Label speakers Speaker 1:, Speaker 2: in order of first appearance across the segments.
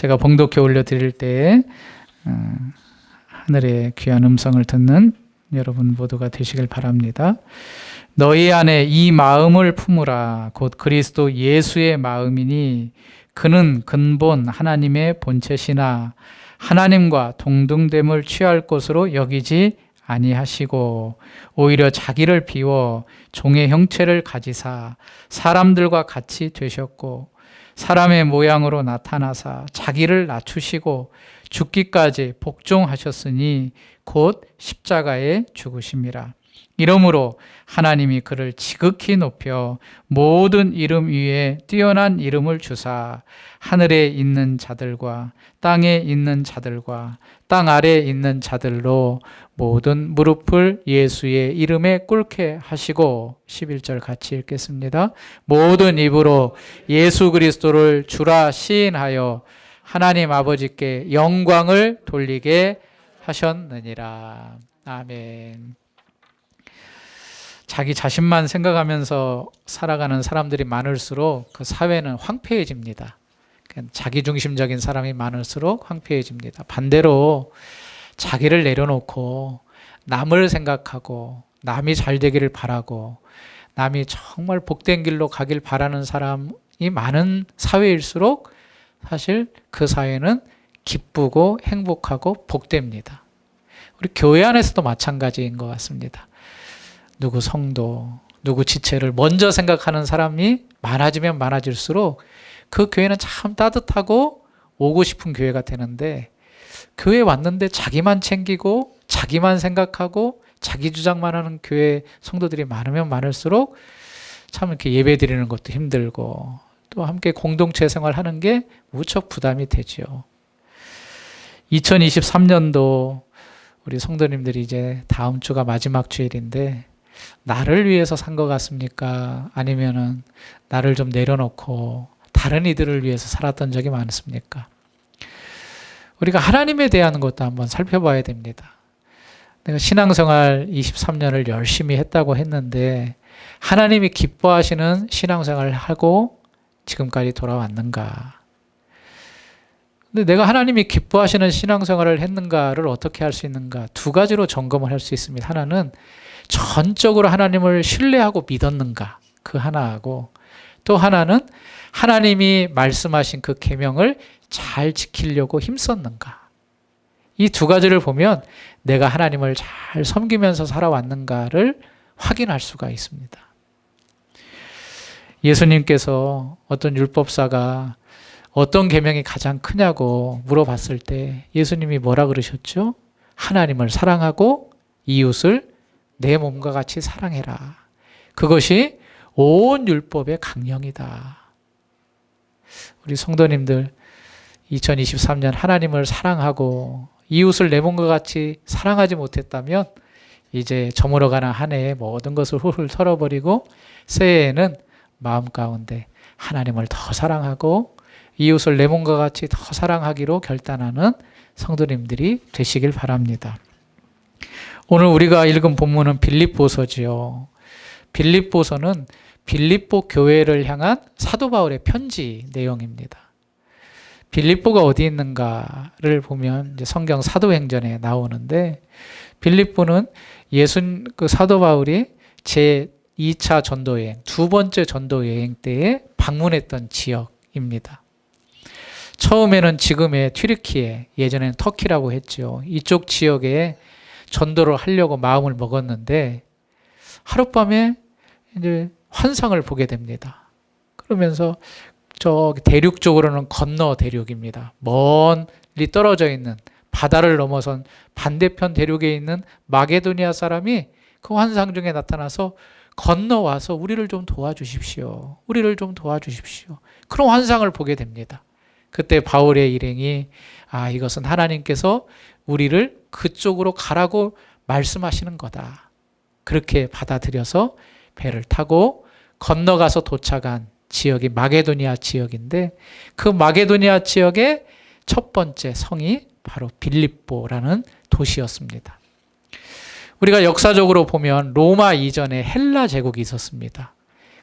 Speaker 1: 제가 봉독해 올려드릴 때에 하늘의 귀한 음성을 듣는 여러분 모두가 되시길 바랍니다. 너희 안에 이 마음을 품으라. 곧 그리스도 예수의 마음이니 그는 근본 하나님의 본체시나 하나님과 동등됨을 취할 것으로 여기지 아니하시고 오히려 자기를 비워 종의 형체를 가지사 사람들과 같이 되셨고 사람의 모양으로 나타나사 자기를 낮추시고 죽기까지 복종하셨으니 곧 십자가에 죽으심이라. 이러므로 하나님이 그를 지극히 높여 모든 이름 위에 뛰어난 이름을 주사 하늘에 있는 자들과 땅에 있는 자들과 땅 아래에 있는 자들로 모든 무릎을 예수의 이름에 꿇게 하시고 11절 같이 읽겠습니다. 모든 입으로 예수 그리스도를 주라 시인하여 하나님 아버지께 영광을 돌리게 하셨느니라. 아멘. 자기 자신만 생각하면서 살아가는 사람들이 많을수록 그 사회는 황폐해집니다. 자기중심적인 사람이 많을수록 황폐해집니다. 반대로 자기를 내려놓고 남을 생각하고 남이 잘 되기를 바라고 남이 정말 복된 길로 가길 바라는 사람이 많은 사회일수록 사실 그 사회는 기쁘고 행복하고 복됩니다. 우리 교회 안에서도 마찬가지인 것 같습니다. 누구 성도, 누구 지체를 먼저 생각하는 사람이 많아지면 많아질수록 그 교회는 참 따뜻하고 오고 싶은 교회가 되는데 교회에 왔는데 자기만 챙기고 자기만 생각하고 자기 주장만 하는 교회 성도들이 많으면 많을수록 참 이렇게 예배 드리는 것도 힘들고 또 함께 공동체 생활하는 게 무척 부담이 되죠. 2023년도 우리 성도님들이 이제 다음 주가 마지막 주일인데 나를 위해서 산 것 같습니까? 아니면은 나를 좀 내려놓고 다른 이들을 위해서 살았던 적이 많습니까? 우리가 하나님에 대한 것도 한번 살펴봐야 됩니다. 내가 신앙생활 23년을 열심히 했다고 했는데 하나님이 기뻐하시는 신앙생활을 하고 지금까지 돌아왔는가? 근데 내가 하나님이 기뻐하시는 신앙생활을 했는가를 어떻게 할 수 있는가? 두 가지로 점검을 할 수 있습니다. 하나는 전적으로 하나님을 신뢰하고 믿었는가? 그 하나하고 또 하나는 하나님이 말씀하신 그 계명을 잘 지키려고 힘썼는가? 이 두 가지를 보면 내가 하나님을 잘 섬기면서 살아왔는가를 확인할 수가 있습니다. 예수님께서 어떤 율법사가 어떤 계명이 가장 크냐고 물어봤을 때 예수님이 뭐라 그러셨죠? 하나님을 사랑하고 이웃을 내 몸과 같이 사랑해라. 그것이 온 율법의 강령이다. 우리 성도님들 2023년 하나님을 사랑하고 이웃을 내 몸과 같이 사랑하지 못했다면 이제 저물어가는 한 해의 모든 것을 훌훌 털어버리고 새해에는 마음 가운데 하나님을 더 사랑하고 이웃을 내 몸과 같이 더 사랑하기로 결단하는 성도님들이 되시길 바랍니다. 오늘 우리가 읽은 본문은 빌립보서지요. 빌립보서는 빌립보 교회를 향한 사도 바울의 편지 내용입니다. 빌립보가 어디 있는가를 보면 이제 성경 사도행전에 나오는데 빌립보는 그 사도 바울이 제 2차 전도여행, 두 번째 전도여행 때에 방문했던 지역입니다. 처음에는 지금의 튀르키예, 예전에는 터키라고 했죠. 이쪽 지역에 전도를 하려고 마음을 먹었는데 하룻밤에 이제 환상을 보게 됩니다. 그러면서 저기 대륙 쪽으로는 건너 대륙입니다. 멀리 떨어져 있는 바다를 넘어선 반대편 대륙에 있는 마게도니아 사람이 그 환상 중에 나타나서 건너와서 우리를 좀 도와주십시오. 우리를 좀 도와주십시오. 그런 환상을 보게 됩니다. 그때 바울의 일행이 이것은 하나님께서 우리를 그쪽으로 가라고 말씀하시는 거다. 그렇게 받아들여서 배를 타고 건너가서 도착한 지역이 마게도니아 지역인데 그 마게도니아 지역의 첫 번째 성이 바로 빌립보라는 도시였습니다. 우리가 역사적으로 보면 로마 이전에 헬라 제국이 있었습니다.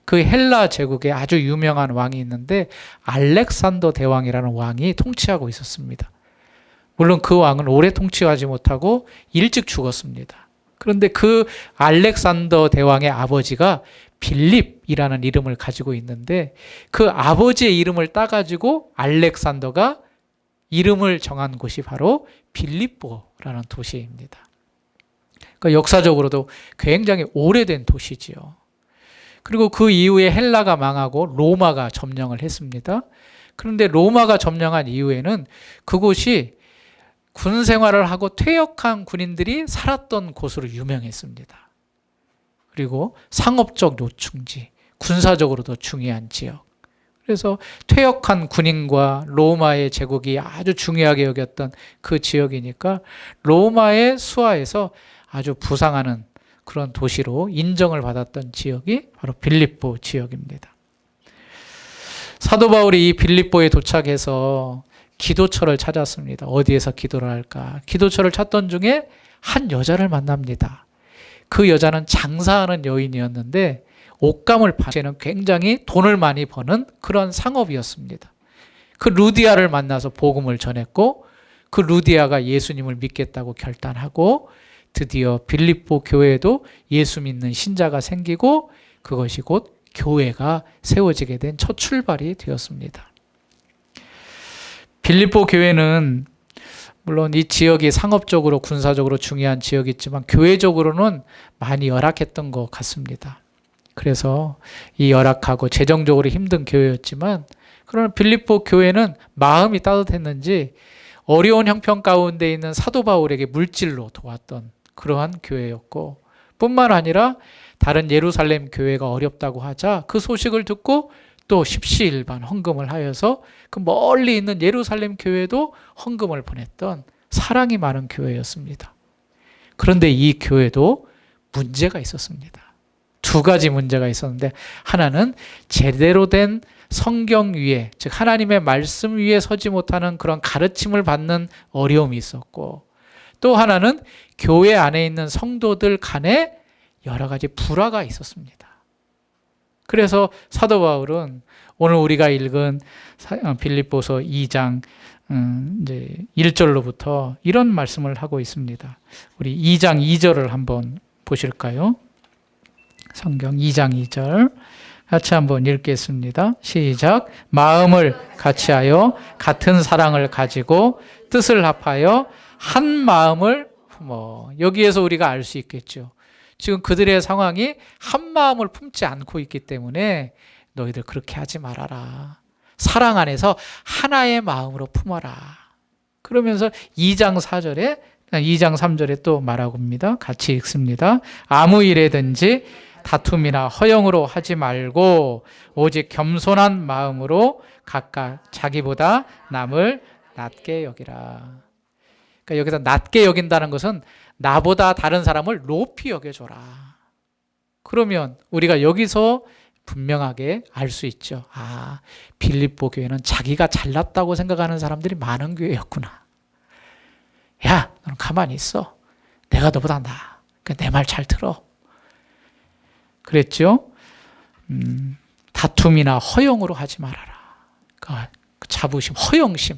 Speaker 1: 그 헬라 제국에 아주 유명한 왕이 있는데 알렉산더 대왕이라는 왕이 통치하고 있었습니다. 물론 그 왕은 오래 통치하지 못하고 일찍 죽었습니다. 그런데 그 알렉산더 대왕의 아버지가 빌립이라는 이름을 가지고 있는데 그 아버지의 이름을 따가지고 알렉산더가 이름을 정한 곳이 바로 빌립보라는 도시입니다. 그러니까 역사적으로도 굉장히 오래된 도시지요. 그리고 그 이후에 헬라가 망하고 로마가 점령을 했습니다. 그런데 로마가 점령한 이후에는 그곳이 군 생활을 하고 퇴역한 군인들이 살았던 곳으로 유명했습니다. 그리고 상업적 요충지, 군사적으로도 중요한 지역. 그래서 퇴역한 군인과 로마의 제국이 아주 중요하게 여겼던 그 지역이니까 로마의 수하에서 아주 부상하는 그런 도시로 인정을 받았던 지역이 바로 빌립보 지역입니다. 사도 바울이 이 빌립보에 도착해서 기도처를 찾았습니다. 어디에서 기도를 할까? 기도처를 찾던 중에 한 여자를 만납니다. 그 여자는 장사하는 여인이었는데 옷감을 파는 굉장히 돈을 많이 버는 그런 상업이었습니다. 그 루디아를 만나서 복음을 전했고 그 루디아가 예수님을 믿겠다고 결단하고 드디어 빌립보 교회에도 예수 믿는 신자가 생기고 그것이 곧 교회가 세워지게 된 첫 출발이 되었습니다. 빌립보 교회는 물론 이 지역이 상업적으로 군사적으로 중요한 지역이지만 교회적으로는 많이 열악했던 것 같습니다. 그래서 이 열악하고 재정적으로 힘든 교회였지만 그러나 빌립보 교회는 마음이 따뜻했는지 어려운 형편 가운데 있는 사도 바울에게 물질로 도왔던 그러한 교회였고 뿐만 아니라 다른 예루살렘 교회가 어렵다고 하자 그 소식을 듣고 또 십시일반 헌금을 하여서 그 멀리 있는 예루살렘 교회도 헌금을 보냈던 사랑이 많은 교회였습니다. 그런데 이 교회도 문제가 있었습니다. 두 가지 문제가 있었는데 하나는 제대로 된 성경 위에, 즉 하나님의 말씀 위에 서지 못하는 그런 가르침을 받는 어려움이 있었고 또 하나는 교회 안에 있는 성도들 간에 여러 가지 불화가 있었습니다. 그래서 사도 바울은 오늘 우리가 읽은 빌립보서 2장 이제 1절로부터 이런 말씀을 하고 있습니다. 우리 2장 2절을 한번 보실까요? 성경 2장 2절 같이 한번 읽겠습니다. 시작. 마음을 같이하여 같은 사랑을 가지고 뜻을 합하여 한 마음을 품어. 여기에서 우리가 알 수 있겠죠. 지금 그들의 상황이 한 마음을 품지 않고 있기 때문에 너희들 그렇게 하지 말아라. 사랑 안에서 하나의 마음으로 품어라. 그러면서 2장 4절에 2장 3절에 또 말하고 입니다. 같이 읽습니다. 아무 일에든지 다툼이나 허영으로 하지 말고 오직 겸손한 마음으로 각각 자기보다 남을 낮게 여기라. 그러니까 여기서 낮게 여긴다는 것은 나보다 다른 사람을 높이 여겨줘라. 그러면 우리가 여기서 분명하게 알 수 있죠. 아, 빌립보 교회는 자기가 잘났다고 생각하는 사람들이 많은 교회였구나. 야, 너는 가만히 있어. 내가 너보다 나아. 내 말 잘 들어. 그랬죠. 다툼이나 허영으로 하지 말아라. 그러니까 자부심, 허영심,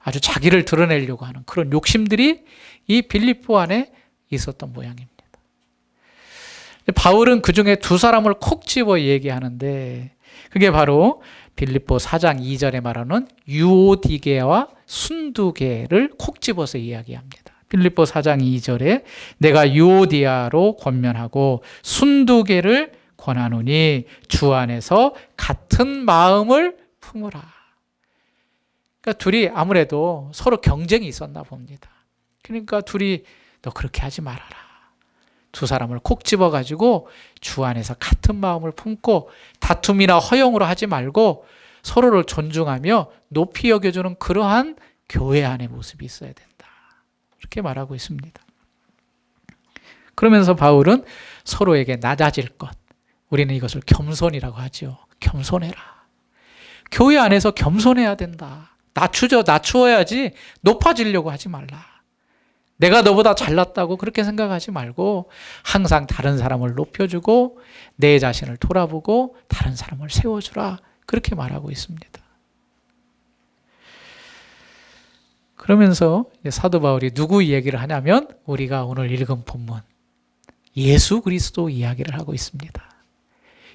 Speaker 1: 아주 자기를 드러내려고 하는 그런 욕심들이 이 빌립보 안에 있었던 모양입니다. 바울은 그 중에 두 사람을 콕 집어 얘기하는데 그게 바로 빌립보 4장 2절에 말하는 유오디게와 순두게를 콕 집어서 이야기합니다. 빌립보 4장 2절에 내가 유오디아로 권면하고 순두게를 권하노니 주 안에서 같은 마음을 품으라. 그러니까 둘이 아무래도 서로 경쟁이 있었나 봅니다. 그러니까 둘이 너 그렇게 하지 말아라. 두 사람을 콕 집어가지고 주 안에서 같은 마음을 품고 다툼이나 허영으로 하지 말고 서로를 존중하며 높이 여겨주는 그러한 교회 안의 모습이 있어야 된다. 이렇게 말하고 있습니다. 그러면서 바울은 서로에게 낮아질 것, 우리는 이것을 겸손이라고 하죠. 겸손해라. 교회 안에서 겸손해야 된다. 낮추어야지 높아지려고 하지 말라. 내가 너보다 잘났다고 그렇게 생각하지 말고 항상 다른 사람을 높여주고 내 자신을 돌아보고 다른 사람을 세워주라. 그렇게 말하고 있습니다. 그러면서 사도 바울이 누구 이야기를 하냐면 우리가 오늘 읽은 본문 예수 그리스도 이야기를 하고 있습니다.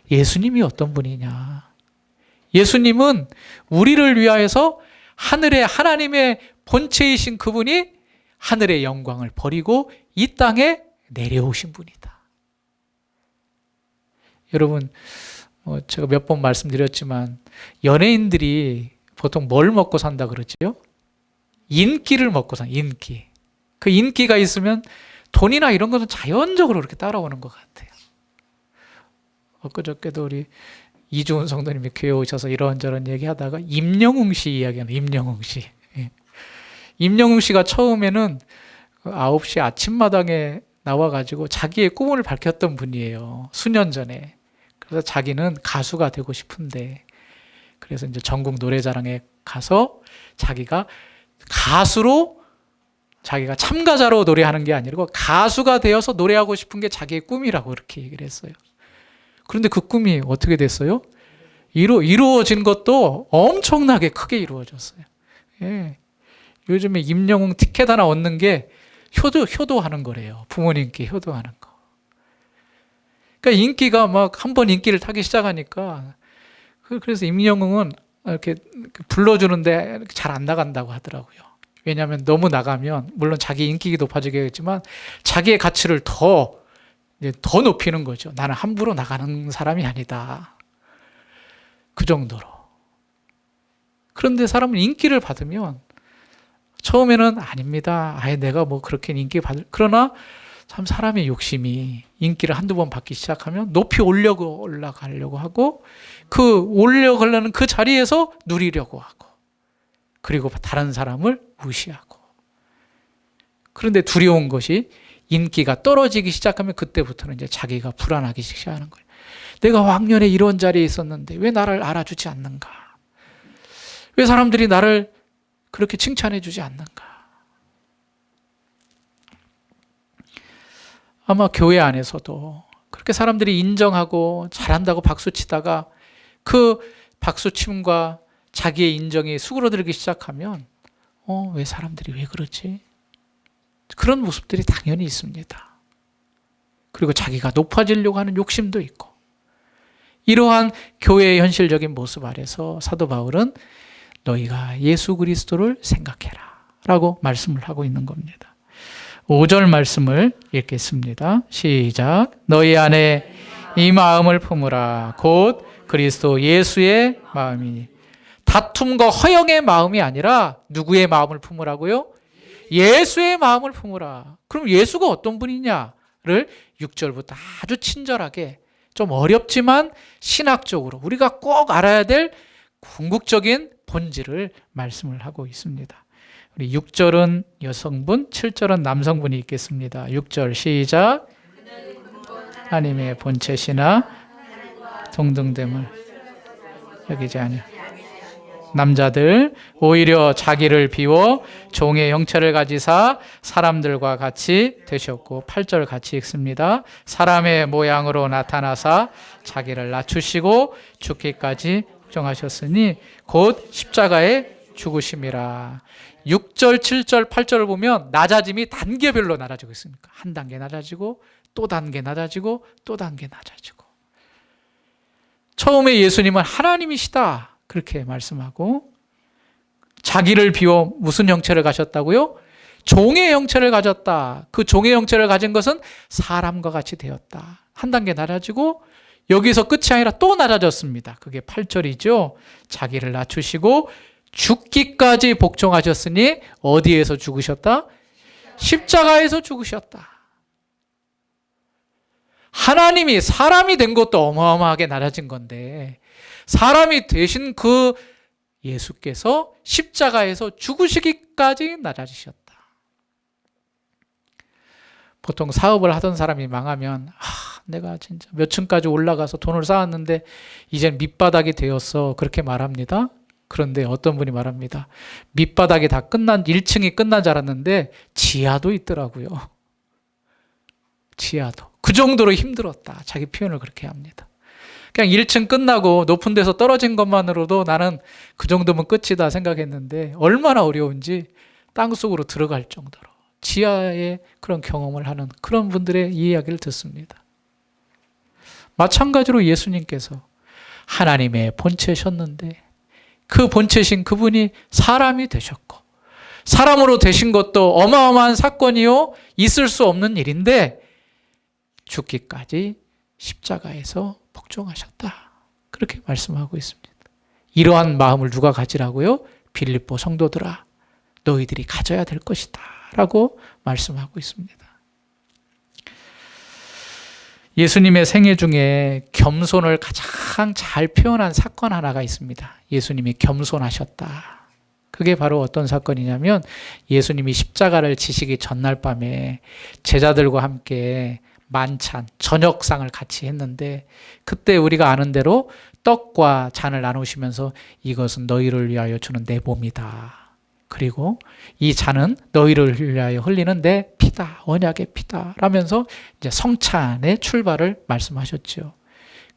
Speaker 1: 예수님이 어떤 분이냐? 예수님은 우리를 위하여서 하늘의 하나님의 본체이신 그분이 하늘의 영광을 버리고 이 땅에 내려오신 분이다. 여러분, 제가 몇 번 말씀드렸지만 연예인들이 보통 뭘 먹고 산다 그러지요? 인기를 먹고 산 인기. 그 인기가 있으면 돈이나 이런 것은 자연적으로 그렇게 따라오는 것 같아요. 엊그저께도 우리 이주은 성도님이 교회 오셔서 이런저런 얘기하다가 임영웅 씨 이야기하는 임영웅 씨. 임영웅 씨가 처음에는 9시 아침마당에 나와가지고 자기의 꿈을 밝혔던 분이에요. 수년 전에. 그래서 자기는 가수가 되고 싶은데 그래서 이제 전국 노래자랑에 가서 자기가 가수로 자기가 참가자로 노래하는 게 아니고 가수가 되어서 노래하고 싶은 게 자기의 꿈이라고 이렇게 얘기를 했어요. 그런데 그 꿈이 어떻게 됐어요? 이루어진 것도 엄청나게 크게 이루어졌어요. 예. 요즘에 임영웅 티켓 하나 얻는 게 효도하는 거래요. 부모님께 효도하는 거. 그러니까 인기가 막 한 번 인기를 타기 시작하니까 그래서 임영웅은 이렇게 불러주는데 잘 안 나간다고 하더라고요. 왜냐하면 너무 나가면 물론 자기 인기가 높아지겠지만 자기의 가치를 더 높이는 거죠. 나는 함부로 나가는 사람이 아니다. 그 정도로. 그런데 사람은 인기를 받으면 처음에는 아닙니다. 아예 내가 뭐 그렇게 인기 그러나 참 사람의 욕심이 인기를 한두 번 받기 시작하면 높이 올라가려고 하고 그 올려가려는 그 자리에서 누리려고 하고 그리고 다른 사람을 무시하고 그런데 두려운 것이 인기가 떨어지기 시작하면 그때부터는 이제 자기가 불안하기 시작하는 거예요. 내가 왕년에 이런 자리에 있었는데 왜 나를 알아주지 않는가? 왜 사람들이 나를 그렇게 칭찬해 주지 않는가? 아마 교회 안에서도 그렇게 사람들이 인정하고 잘한다고 박수치다가 그 박수침과 자기의 인정이 수그러들기 시작하면 왜 사람들이 왜 그러지? 그런 모습들이 당연히 있습니다. 그리고 자기가 높아지려고 하는 욕심도 있고 이러한 교회의 현실적인 모습 아래서 사도 바울은 너희가 예수 그리스도를 생각해라 라고 말씀을 하고 있는 겁니다. 5절 말씀을 읽겠습니다. 시작. 너희 안에 이 마음을 품으라. 곧 그리스도 예수의 마음이니. 다툼과 허영의 마음이 아니라 누구의 마음을 품으라고요? 예수의 마음을 품으라. 그럼 예수가 어떤 분이냐를 6절부터 아주 친절하게 좀 어렵지만 신학적으로 우리가 꼭 알아야 될 궁극적인 본질을 말씀을 하고 있습니다. 우리 6절은 여성분, 7절은 남성분이 있겠습니다. 6절 시작. 하나님의 본체시나 동등됨을 여기지 아니요. 남자들 오히려 자기를 비워 종의 형체를 가지사 사람들과 같이 되셨고 8절 같이 읽습니다. 사람의 모양으로 나타나사 자기를 낮추시고 죽기까지 정하셨으니 곧 십자가에 죽으심이라. 6절, 7절, 8절을 보면 낮아짐이 단계별로 낮아지고 있습니다. 한 단계 낮아지고 또 단계 낮아지고 또 단계 낮아지고. 처음에 예수님은 하나님이시다 그렇게 말씀하고 자기를 비워 무슨 형체를 가졌다고요? 종의 형체를 가졌다. 그 종의 형체를 가진 것은 사람과 같이 되었다. 한 단계 낮아지고 여기서 끝이 아니라 또 낮아졌습니다. 그게 8절이죠. 자기를 낮추시고 죽기까지 복종하셨으니 어디에서 죽으셨다? 십자가에서 죽으셨다. 하나님이 사람이 된 것도 어마어마하게 낮아진 건데 사람이 되신 그 예수께서 십자가에서 죽으시기까지 낮아지셨다. 보통 사업을 하던 사람이 망하면 내가 진짜 몇 층까지 올라가서 돈을 쌓았는데 이젠 밑바닥이 되었어 그렇게 말합니다. 그런데 어떤 분이 말합니다. 밑바닥이 다 1층이 끝난 줄 알았는데 지하도 있더라고요. 지하도. 그 정도로 힘들었다. 자기 표현을 그렇게 합니다. 그냥 1층 끝나고 높은 데서 떨어진 것만으로도 나는 그 정도면 끝이다 생각했는데 얼마나 어려운지 땅속으로 들어갈 정도로 지하에 그런 경험을 하는 그런 분들의 이야기를 듣습니다. 마찬가지로 예수님께서 하나님의 본체셨는데 그 본체신 그분이 사람이 되셨고 사람으로 되신 것도 어마어마한 사건이요 있을 수 없는 일인데 죽기까지 십자가에서 복종하셨다. 그렇게 말씀하고 있습니다. 이러한 마음을 누가 가지라고요? 빌립보 성도들아 너희들이 가져야 될 것이다 라고 말씀하고 있습니다. 예수님의 생애 중에 겸손을 가장 잘 표현한 사건 하나가 있습니다. 예수님이 겸손하셨다. 그게 바로 어떤 사건이냐면 예수님이 십자가를 지시기 전날 밤에 제자들과 함께 만찬, 저녁상을 같이 했는데 그때 우리가 아는 대로 떡과 잔을 나누시면서 이것은 너희를 위하여 주는 내 몸이다. 그리고 이 잔은 너희를 위하여 흘리는 내 피다. 언약의 피다. 라면서 이제 성찬의 출발을 말씀하셨죠.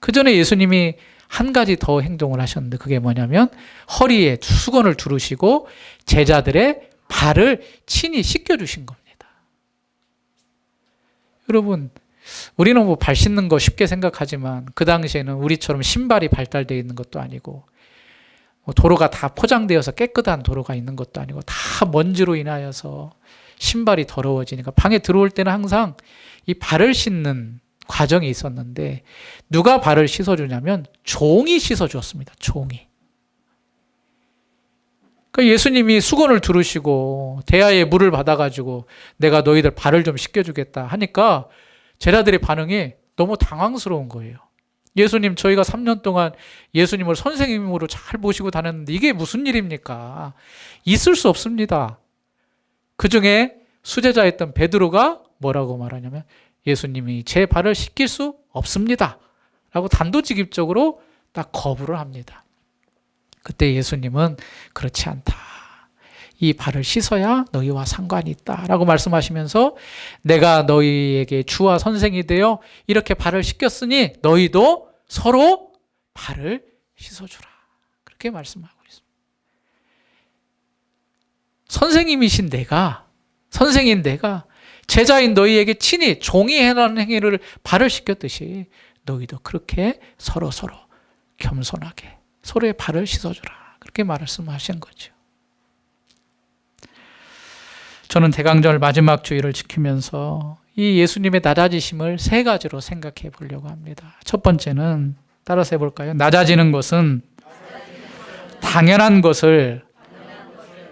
Speaker 1: 그 전에 예수님이 한 가지 더 행동을 하셨는데 그게 뭐냐면 허리에 수건을 두르시고 제자들의 발을 친히 씻겨주신 겁니다. 여러분, 우리는 뭐 발 씻는 거 쉽게 생각하지만 그 당시에는 우리처럼 신발이 발달되어 있는 것도 아니고 도로가 다 포장되어서 깨끗한 도로가 있는 것도 아니고 다 먼지로 인하여서 신발이 더러워지니까 방에 들어올 때는 항상 이 발을 씻는 과정이 있었는데 누가 발을 씻어주냐면 종이 씻어주었습니다. 종이. 그러니까 예수님이 수건을 두르시고 대야에 물을 받아가지고 내가 너희들 발을 좀 씻겨주겠다 하니까 제자들의 반응이 너무 당황스러운 거예요. 예수님 저희가 3년 동안 예수님을 선생님으로 잘 모시고 다녔는데 이게 무슨 일입니까? 있을 수 없습니다. 그 중에 수제자였던 베드로가 뭐라고 말하냐면 예수님이 제 발을 씻길 수 없습니다. 라고 단도직입적으로 딱 거부를 합니다. 그때 예수님은 그렇지 않다. 이 발을 씻어야 너희와 상관이 있다. 라고 말씀하시면서 내가 너희에게 주와 선생이 되어 이렇게 발을 씻겼으니 너희도 서로 발을 씻어주라. 그렇게 말씀하고 있습니다. 선생님이신 선생인 내가 제자인 너희에게 친히 종이 행하는 행위를 발을 씻겼듯이 너희도 그렇게 서로 겸손하게 서로의 발을 씻어주라. 그렇게 말씀하신 거죠. 저는 대강절 마지막 주일을 지키면서 이 예수님의 낮아지심을 3가지로 생각해 보려고 합니다. 첫 번째는 따라서 해볼까요? 낮아지는 것은 당연한 것을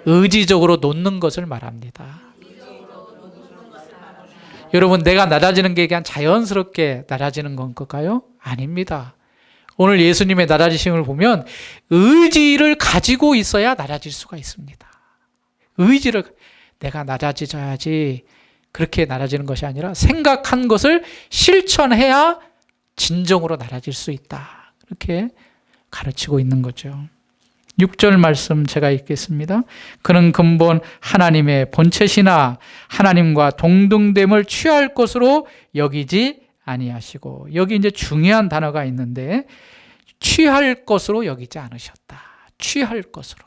Speaker 1: 의지적으로 놓는 것을 말합니다. 여러분, 내가 낮아지는 게 그냥 자연스럽게 낮아지는 건가요? 아닙니다. 오늘 예수님의 낮아지심을 보면 의지를 가지고 있어야 낮아질 수가 있습니다. 의지를 내가 낮아져야지 그렇게 낮아지는 것이 아니라 생각한 것을 실천해야 진정으로 낮아질 수 있다. 이렇게 가르치고 있는 거죠. 6절 말씀 제가 읽겠습니다. 그는 근본 하나님의 본체시나 하나님과 동등됨을 취할 것으로 여기지 아니하시고 여기 이제 중요한 단어가 있는데 취할 것으로 여기지 않으셨다. 취할 것으로.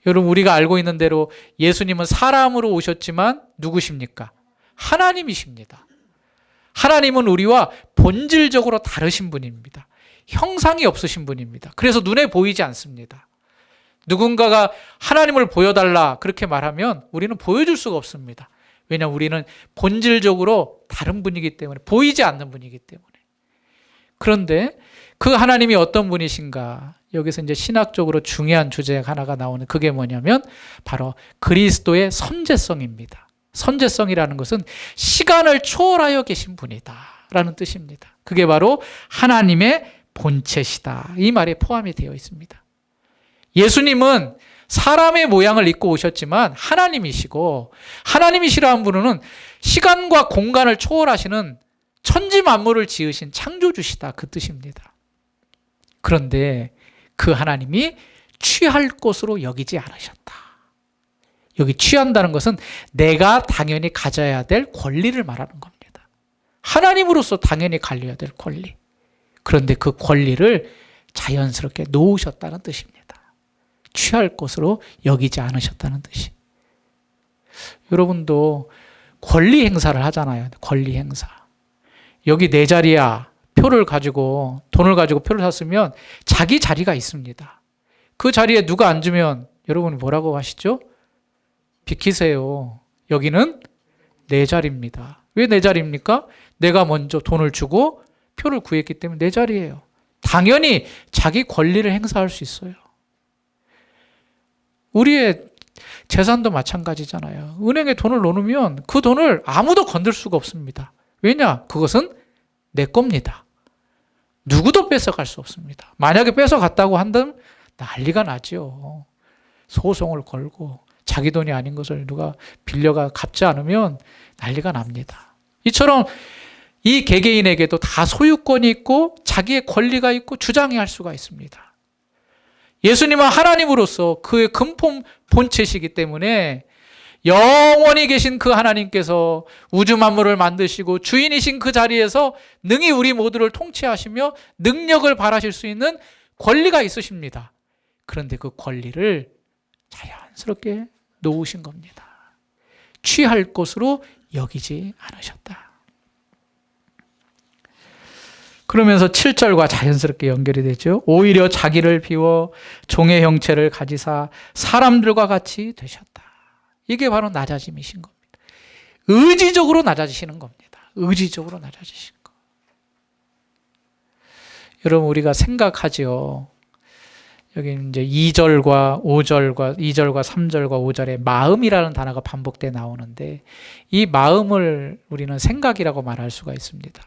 Speaker 1: 여러분 우리가 알고 있는 대로 예수님은 사람으로 오셨지만 누구십니까? 하나님이십니다. 하나님은 우리와 본질적으로 다르신 분입니다. 형상이 없으신 분입니다. 그래서 눈에 보이지 않습니다. 누군가가 하나님을 보여달라 그렇게 말하면 우리는 보여줄 수가 없습니다. 왜냐하면 우리는 본질적으로 다른 분이기 때문에 보이지 않는 분이기 때문에. 그런데 그 하나님이 어떤 분이신가? 여기서 이제 신학적으로 중요한 주제가 하나가 나오는 그게 뭐냐면 바로 그리스도의 선제성입니다. 선제성이라는 것은 시간을 초월하여 계신 분이다 라는 뜻입니다. 그게 바로 하나님의 본체시다. 이 말에 포함이 되어 있습니다. 예수님은 사람의 모양을 입고 오셨지만 하나님이시고 하나님이시라는 분은 시간과 공간을 초월하시는 천지 만물을 지으신 창조주시다 그 뜻입니다. 그런데 그 하나님이 취할 것으로 여기지 않으셨다. 여기 취한다는 것은 내가 당연히 가져야 될 권리를 말하는 겁니다. 하나님으로서 당연히 가져야 될 권리. 그런데 그 권리를 자연스럽게 놓으셨다는 뜻입니다. 취할 것으로 여기지 않으셨다는 뜻이. 여러분도 권리 행사를 하잖아요. 권리 행사. 여기 내 자리야. 돈을 가지고 표를 샀으면 자기 자리가 있습니다. 그 자리에 누가 앉으면 여러분이 뭐라고 하시죠? 비키세요. 여기는 내 자리입니다. 왜 내 자리입니까? 내가 먼저 돈을 주고 표를 구했기 때문에 내 자리예요. 당연히 자기 권리를 행사할 수 있어요. 우리의 재산도 마찬가지잖아요. 은행에 돈을 넣으면 그 돈을 아무도 건들 수가 없습니다. 왜냐? 그것은 내 겁니다. 누구도 뺏어갈 수 없습니다. 만약에 뺏어갔다고 한다면 난리가 나죠. 소송을 걸고 자기 돈이 아닌 것을 누가 빌려가 갚지 않으면 난리가 납니다. 이처럼 이 개개인에게도 다 소유권이 있고 자기의 권리가 있고 주장이 할 수가 있습니다. 예수님은 하나님으로서 그의 근본 본체시기 때문에 영원히 계신 그 하나님께서 우주 만물을 만드시고 주인이신 그 자리에서 능히 우리 모두를 통치하시며 능력을 발하실 수 있는 권리가 있으십니다. 그런데 그 권리를 자연스럽게 놓으신 겁니다. 취할 것으로 여기지 않으셨다. 그러면서 7절과 자연스럽게 연결이 되죠. 오히려 자기를 비워 종의 형체를 가지사 사람들과 같이 되셨다. 이게 바로 낮아짐이신 겁니다. 의지적으로 낮아지시는 겁니다. 의지적으로 낮아지신 거. 여러분 우리가 생각하죠. 여기 이제 2절과 3절과 5절에 마음이라는 단어가 반복돼 나오는데 이 마음을 우리는 생각이라고 말할 수가 있습니다.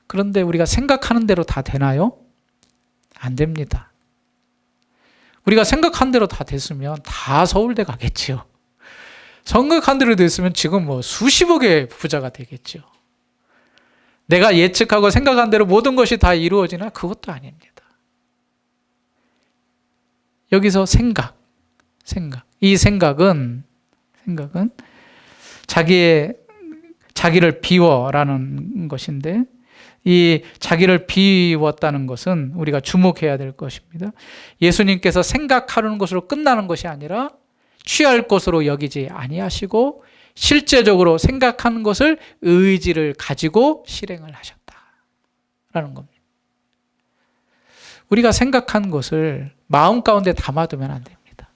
Speaker 1: 그런데 우리가 생각하는 대로 다 되나요? 안 됩니다. 우리가 생각한 대로 다 됐으면 다 서울대 가겠죠. 생각한 대로 됐으면 지금 뭐 수십억의 부자가 되겠죠. 내가 예측하고 생각한 대로 모든 것이 다 이루어지나? 그것도 아닙니다. 여기서 이 생각은 자기를 비워라는 것인데 이 자기를 비웠다는 것은 우리가 주목해야 될 것입니다. 예수님께서 생각하는 것으로 끝나는 것이 아니라 취할 것으로 여기지 아니하시고 실제적으로 생각하는 것을 의지를 가지고 실행을 하셨다라는 겁니다. 우리가 생각한 것을 마음 가운데 담아두면 안 됩니다.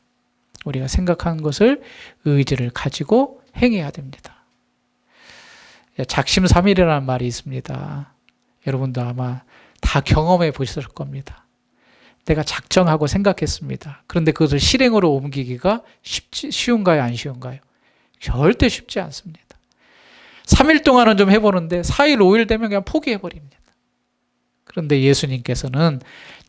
Speaker 1: 우리가 생각한 것을 의지를 가지고 행해야 됩니다. 작심삼일이라는 말이 있습니다. 여러분도 아마 다 경험해 보셨을 겁니다. 내가 작정하고 생각했습니다. 그런데 그것을 실행으로 옮기기가 쉬운가요? 안 쉬운가요? 절대 쉽지 않습니다. 3일 동안은 좀 해보는데 4일, 5일 되면 그냥 포기해버립니다. 그런데 예수님께서는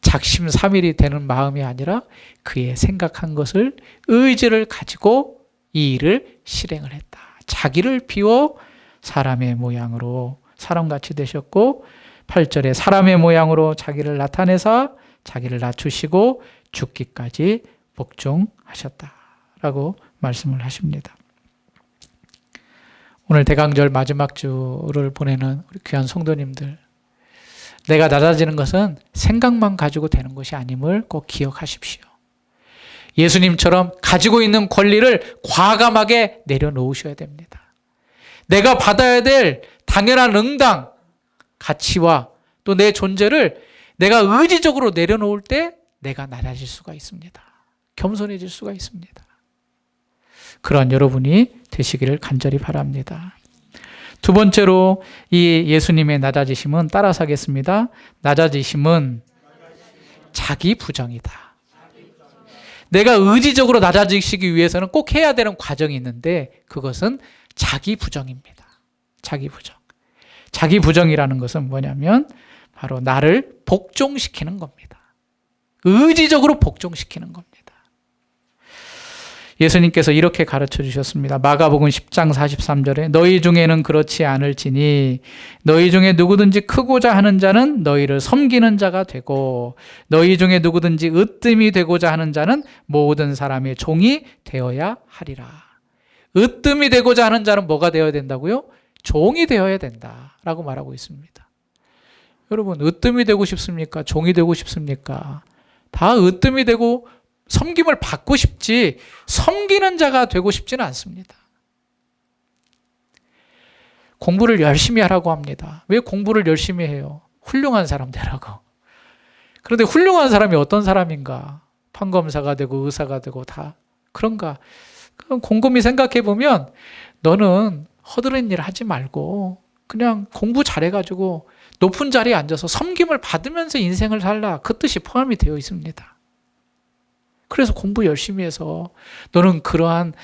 Speaker 1: 작심삼일이 되는 마음이 아니라 그의 생각한 것을 의지를 가지고 이 일을 실행을 했다. 자기를 비워 사람의 모양으로 사람같이 되셨고 8절에 사람의 모양으로 자기를 나타내사 자기를 낮추시고 죽기까지 복종하셨다라고 말씀을 하십니다. 오늘 대강절 마지막 주를 보내는 우리 귀한 성도님들, 내가 낮아지는 것은 생각만 가지고 되는 것이 아님을 꼭 기억하십시오. 예수님처럼 가지고 있는 권리를 과감하게 내려놓으셔야 됩니다. 내가 받아야 될 당연한 응당, 가치와 또 내 존재를 내가 의지적으로 내려놓을 때 내가 낮아질 수가 있습니다. 겸손해질 수가 있습니다. 그러한 여러분이 되시기를 간절히 바랍니다. 두 번째로 이 예수님의 낮아지심은 따라서 하겠습니다. 낮아지심은 자기 부정이다. 내가 의지적으로 낮아지시기 위해서는 꼭 해야 되는 과정이 있는데 그것은 자기 부정입니다. 자기 부정. 자기 부정이라는 것은 뭐냐면 바로 나를 복종시키는 겁니다. 의지적으로 복종시키는 겁니다. 예수님께서 이렇게 가르쳐 주셨습니다. 마가복음 10장 43절에 너희 중에는 그렇지 않을지니 너희 중에 누구든지 크고자 하는 자는 너희를 섬기는 자가 되고 너희 중에 누구든지 으뜸이 되고자 하는 자는 모든 사람의 종이 되어야 하리라. 으뜸이 되고자 하는 자는 뭐가 되어야 된다고요? 종이 되어야 된다라고 말하고 있습니다. 여러분, 으뜸이 되고 싶습니까? 종이 되고 싶습니까? 다 으뜸이 되고 섬김을 받고 싶지 섬기는 자가 되고 싶지는 않습니다. 공부를 열심히 하라고 합니다. 왜 공부를 열심히 해요? 훌륭한 사람 되라고. 그런데 훌륭한 사람이 어떤 사람인가? 판검사가 되고 의사가 되고 다 그런가? 그럼 곰곰이 생각해 보면 너는 허드렛 일 하지 말고 그냥 공부 잘해가지고 높은 자리에 앉아서 섬김을 받으면서 인생을 살라. 그 뜻이 포함이 되어 있습니다. 그래서 공부 열심히 해서 너는 그러한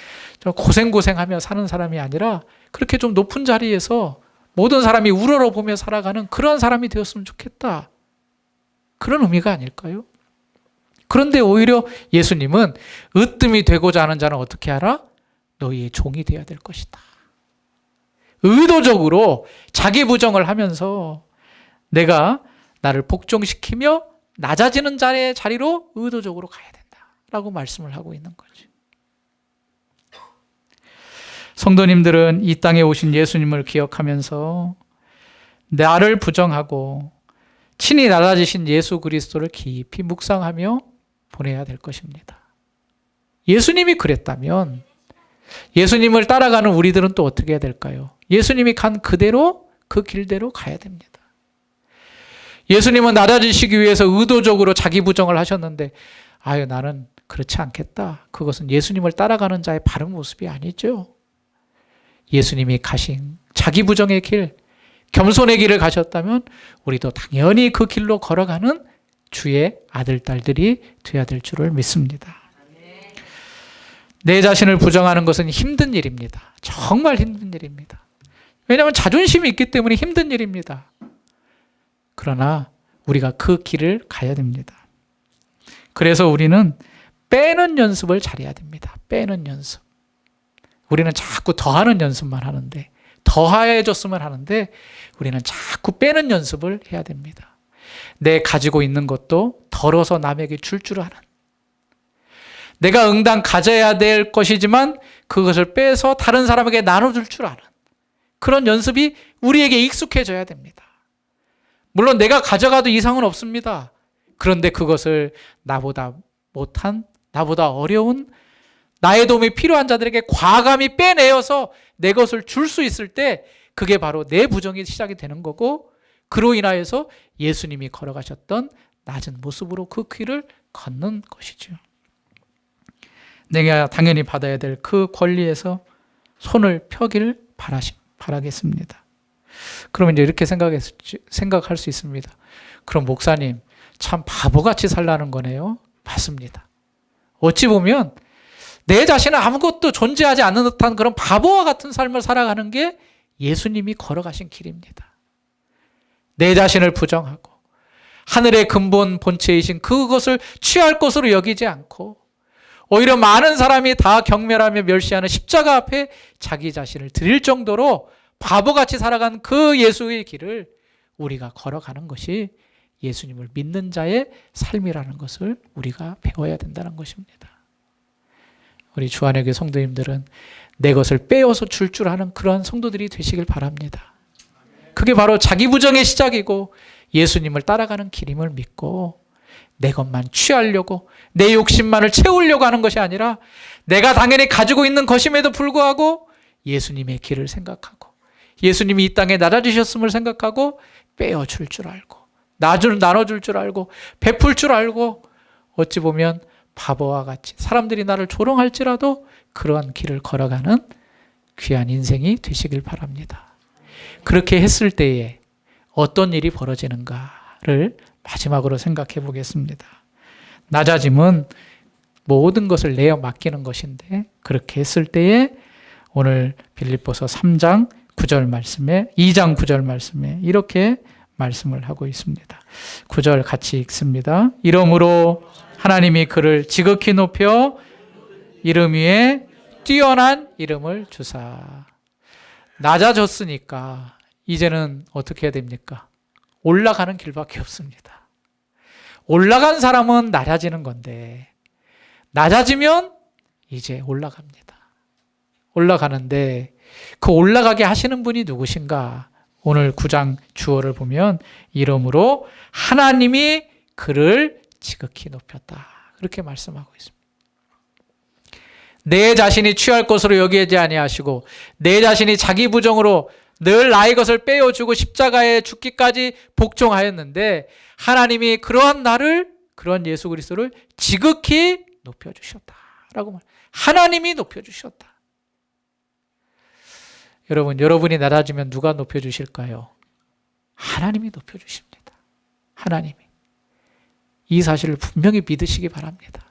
Speaker 1: 고생하며 사는 사람이 아니라 그렇게 좀 높은 자리에서 모든 사람이 우러러보며 살아가는 그런 사람이 되었으면 좋겠다. 그런 의미가 아닐까요? 그런데 오히려 예수님은 으뜸이 되고자 하는 자는 어떻게 하라? 너희의 종이 되어야 될 것이다. 의도적으로 자기 부정을 하면서 내가 나를 복종시키며 낮아지는 자리로 의도적으로 가야 된다. 라고 말씀을 하고 있는 거죠. 성도님들은 이 땅에 오신 예수님을 기억하면서 나를 부정하고 친히 낮아지신 예수 그리스도를 깊이 묵상하며 보내야 될 것입니다. 예수님이 그랬다면 예수님을 따라가는 우리들은 또 어떻게 해야 될까요? 예수님이 간 그대로 그 길대로 가야 됩니다. 예수님은 낮아지시기 위해서 의도적으로 자기 부정을 하셨는데 나는 그렇지 않겠다. 그것은 예수님을 따라가는 자의 바른 모습이 아니죠. 예수님이 가신 자기 부정의 길, 겸손의 길을 가셨다면 우리도 당연히 그 길로 걸어가는 주의 아들, 딸들이 되어야 될 줄을 믿습니다. 내 자신을 부정하는 것은 힘든 일입니다. 정말 힘든 일입니다. 왜냐하면 자존심이 있기 때문에 힘든 일입니다. 그러나 우리가 그 길을 가야 됩니다. 그래서 우리는 빼는 연습을 잘해야 됩니다. 빼는 연습. 우리는 자꾸 더하는 연습만 하는데, 더해줬으면 하는데 우리는 자꾸 빼는 연습을 해야 됩니다. 내 가지고 있는 것도 덜어서 남에게 줄 아는, 내가 응당 가져야 될 것이지만 그것을 빼서 다른 사람에게 나눠줄 줄 아는 그런 연습이 우리에게 익숙해져야 됩니다. 물론 내가 가져가도 이상은 없습니다. 그런데 그것을 나보다 못한, 나보다 어려운, 나의 도움이 필요한 자들에게 과감히 빼내어서 내 것을 줄 수 있을 때 그게 바로 내 부정이 시작이 되는 거고, 그로 인하여서 예수님이 걸어가셨던 낮은 모습으로 그 길을 걷는 것이죠. 내가 당연히 받아야 될 그 권리에서 손을 펴기를 바라겠습니다. 그러면 이제 이렇게 생각할 수 있습니다. 그럼 목사님, 참 바보같이 살라는 거네요. 맞습니다. 어찌 보면 내 자신은 아무것도 존재하지 않는 듯한 그런 바보와 같은 삶을 살아가는 게 예수님이 걸어가신 길입니다. 내 자신을 부정하고 하늘의 근본 본체이신 그것을 취할 것으로 여기지 않고 오히려 많은 사람이 다 경멸하며 멸시하는 십자가 앞에 자기 자신을 드릴 정도로 바보같이 살아간 그 예수의 길을 우리가 걸어가는 것이 예수님을 믿는 자의 삶이라는 것을 우리가 배워야 된다는 것입니다. 우리 주안의 성도님들은 내 것을 빼어서 줄 아는 그러한 성도들이 되시길 바랍니다. 그게 바로 자기 부정의 시작이고 예수님을 따라가는 길임을 믿고 내 것만 취하려고 내 욕심만을 채우려고 하는 것이 아니라 내가 당연히 가지고 있는 것임에도 불구하고 예수님의 길을 생각하고 예수님이 이 땅에 낮아지셨음을 생각하고 빼어줄 줄 알고 나눠줄 줄 알고 베풀 줄 알고 어찌 보면 바보와 같이 사람들이 나를 조롱할지라도 그러한 길을 걸어가는 귀한 인생이 되시길 바랍니다. 그렇게 했을 때에 어떤 일이 벌어지는가를 마지막으로 생각해 보겠습니다. 낮아짐은 모든 것을 내어 맡기는 것인데 그렇게 했을 때에 오늘 빌립보서 3장 9절 말씀에 2장 9절 말씀에 이렇게 말씀을 하고 있습니다. 9절 같이 읽습니다. 이러므로 하나님이 그를 지극히 높여 이름 위에 뛰어난 이름을 주사. 낮아졌으니까 이제는 어떻게 해야 됩니까? 올라가는 길밖에 없습니다. 올라간 사람은 낮아지는 건데 낮아지면 이제 올라갑니다. 올라가는데 그 올라가게 하시는 분이 누구신가? 오늘 9장 주어를 보면 이러므로 하나님이 그를 지극히 높였다. 그렇게 말씀하고 있습니다. 내 자신이 취할 것으로 여기지 아니하시고 내 자신이 자기 부정으로 늘 나의 것을 빼어주고 십자가에 죽기까지 복종하였는데 하나님이 그러한 나를 그런 예수 그리스도를 지극히 높여주셨다라고 말. 하나님이 높여주셨다. 여러분이 낮아지면 누가 높여주실까요? 하나님이 높여주십니다. 하나님이. 이 사실을 분명히 믿으시기 바랍니다.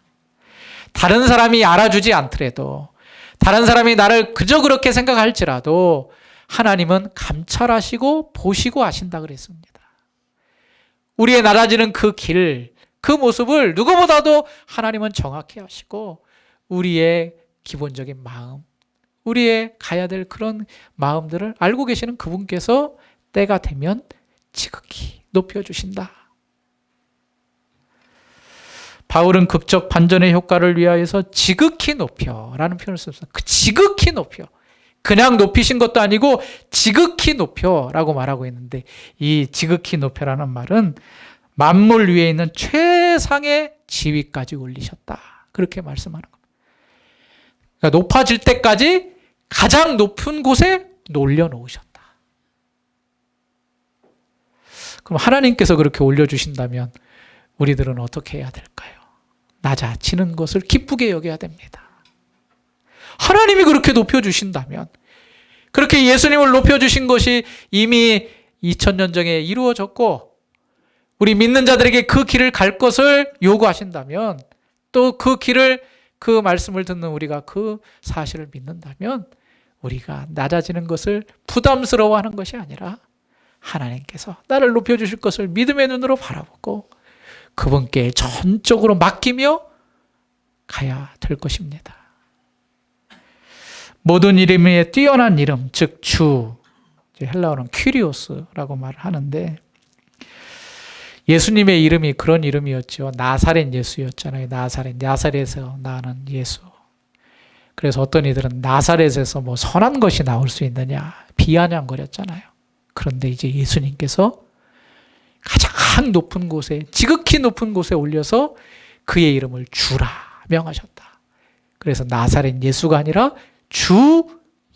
Speaker 1: 다른 사람이 알아주지 않더라도 다른 사람이 나를 그저 그렇게 생각할지라도 하나님은 감찰하시고 보시고 아신다 그랬습니다. 우리의 낮아지는 그 길, 그 모습을 누구보다도 하나님은 정확히 아시고 우리의 기본적인 마음, 우리의 가야 될 그런 마음들을 알고 계시는 그분께서 때가 되면 지극히 높여주신다. 바울은 극적 반전의 효과를 위하여서 지극히 높여라는 표현을 썼습니다. 그 지극히 높여. 그냥 높이신 것도 아니고 지극히 높여라고 말하고 있는데 이 지극히 높여라는 말은 만물 위에 있는 최상의 지위까지 올리셨다. 그렇게 말씀하는 겁니다. 그러니까 높아질 때까지 가장 높은 곳에 올려놓으셨다. 그럼 하나님께서 그렇게 올려주신다면 우리들은 어떻게 해야 될까요? 낮아지는 것을 기쁘게 여겨야 됩니다. 하나님이 그렇게 높여주신다면, 그렇게 예수님을 높여주신 것이 이미 2000년 전에 이루어졌고 우리 믿는 자들에게 그 길을 갈 것을 요구하신다면, 또 그 말씀을 듣는 우리가 그 사실을 믿는다면 우리가 낮아지는 것을 부담스러워하는 것이 아니라 하나님께서 나를 높여주실 것을 믿음의 눈으로 바라보고 그분께 전적으로 맡기며 가야 될 것입니다. 모든 이름에 뛰어난 이름, 즉 주, 헬라어는 퀴리오스라고 말을 하는데 예수님의 이름이 그런 이름이었죠. 나사렛 예수였잖아요. 나사렛에서 나는 예수. 그래서 어떤 이들은 나사렛에서 뭐 선한 것이 나올 수 있느냐 비아냥거렸잖아요. 그런데 이제 예수님께서 가장 높은 곳에, 지극히 높은 곳에 올려서 그의 이름을 주라 명하셨다. 그래서 나사렛 예수가 아니라 주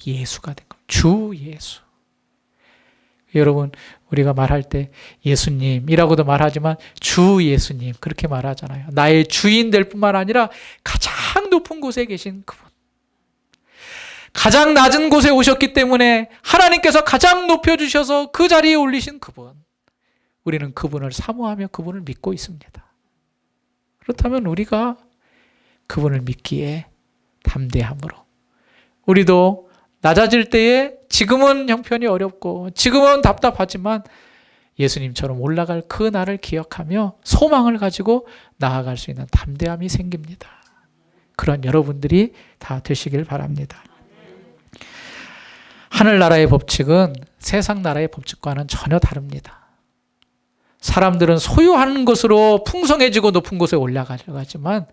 Speaker 1: 예수가 된 겁니다. 주 예수. 여러분, 우리가 말할 때 예수님이라고도 말하지만 주 예수님 그렇게 말하잖아요. 나의 주인 될 뿐만 아니라 가장 높은 곳에 계신 그분. 가장 낮은 곳에 오셨기 때문에 하나님께서 가장 높여주셔서 그 자리에 올리신 그분. 우리는 그분을 사모하며 그분을 믿고 있습니다. 그렇다면 우리가 그분을 믿기에 담대함으로 우리도 낮아질 때에 지금은 형편이 어렵고 지금은 답답하지만 예수님처럼 올라갈 그 날을 기억하며 소망을 가지고 나아갈 수 있는 담대함이 생깁니다. 그런 여러분들이 다 되시길 바랍니다. 하늘나라의 법칙은 세상 나라의 법칙과는 전혀 다릅니다. 사람들은 소유하는 것으로 풍성해지고 높은 곳에 올라가려고 하지만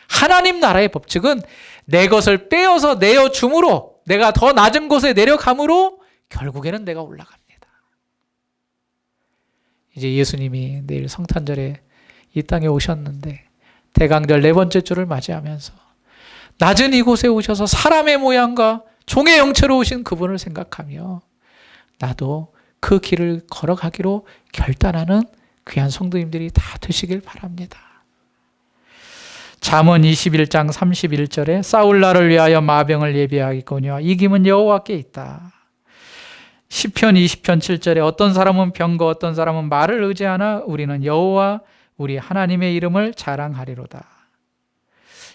Speaker 1: 하나님 나라의 법칙은 내 것을 빼어서 내어줌으로 내가 더 낮은 곳에 내려감으로 결국에는 내가 올라갑니다. 이제 예수님이 내일 성탄절에 이 땅에 오셨는데 대강절 4번째 주를 맞이하면서 낮은 이곳에 오셔서 사람의 모양과 종의 형체로 오신 그분을 생각하며 나도 그 길을 걸어가기로 결단하는 귀한 성도님들이 다 되시길 바랍니다. 잠언 21장 31절에 싸울 날을 위하여 마병을 예비하겠거니와 이김은 여호와께 있다. 시편 20편 7절에 어떤 사람은 병거 어떤 사람은 말을 의지하나 우리는 여호와 우리 하나님의 이름을 자랑하리로다.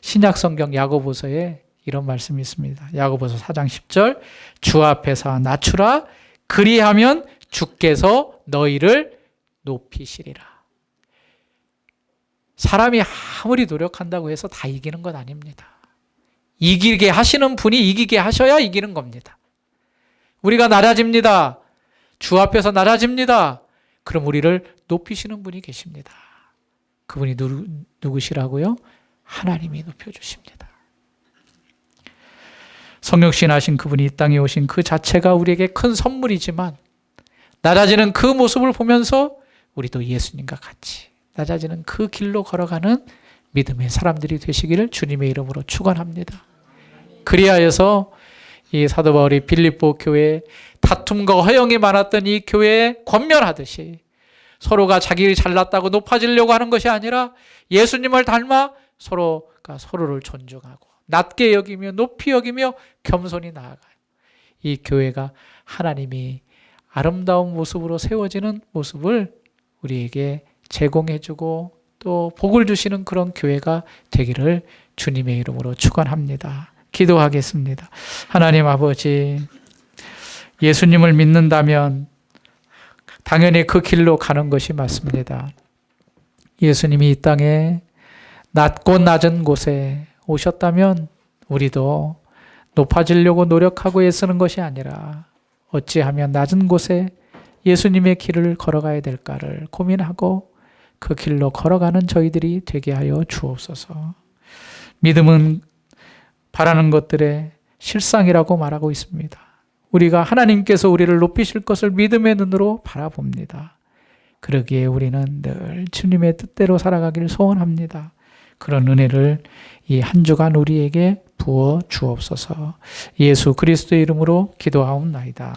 Speaker 1: 신약 성경 야고보서에 이런 말씀이 있습니다. 야고보서 4장 10절 주 앞에서 낮추라 그리하면 주께서 너희를 높이시리라. 사람이 아무리 노력한다고 해서 다 이기는 것 아닙니다. 이기게 하시는 분이 이기게 하셔야 이기는 겁니다. 우리가 낮아집니다. 주 앞에서 낮아집니다. 그럼 우리를 높이시는 분이 계십니다. 그분이 누구시라고요? 하나님이 높여주십니다. 성육신 하신 그분이 이 땅에 오신 그 자체가 우리에게 큰 선물이지만 낮아지는 그 모습을 보면서 우리도 예수님과 같이 낮아지는 그 길로 걸어가는 믿음의 사람들이 되시기를 주님의 이름으로 축원합니다. 그리하여서 이 사도 바울이 빌립보 교회에 다툼과 허영이 많았던 이 교회에 권면하듯이 서로가 자기 잘났다고 높아지려고 하는 것이 아니라 예수님을 닮아 서로가 서로를 존중하고 낮게 여기며 높이 여기며 겸손히 나아가요. 이 교회가 하나님이 아름다운 모습으로 세워지는 모습을 우리에게 제공해주고 또 복을 주시는 그런 교회가 되기를 주님의 이름으로 축원합니다. 기도하겠습니다. 하나님 아버지, 예수님을 믿는다면 당연히 그 길로 가는 것이 맞습니다. 예수님이 이 땅에 낮고 낮은 곳에 오셨다면 우리도 높아지려고 노력하고 애쓰는 것이 아니라 어찌하면 낮은 곳에 예수님의 길을 걸어가야 될까를 고민하고 그 길로 걸어가는 저희들이 되게 하여 주옵소서. 믿음은 바라는 것들의 실상이라고 말하고 있습니다. 우리가 하나님께서 우리를 높이실 것을 믿음의 눈으로 바라봅니다. 그러기에 우리는 늘 주님의 뜻대로 살아가기를 소원합니다. 그런 은혜를 이 한 주간 우리에게 부어 주옵소서. 예수 그리스도의 이름으로 기도하옵나이다.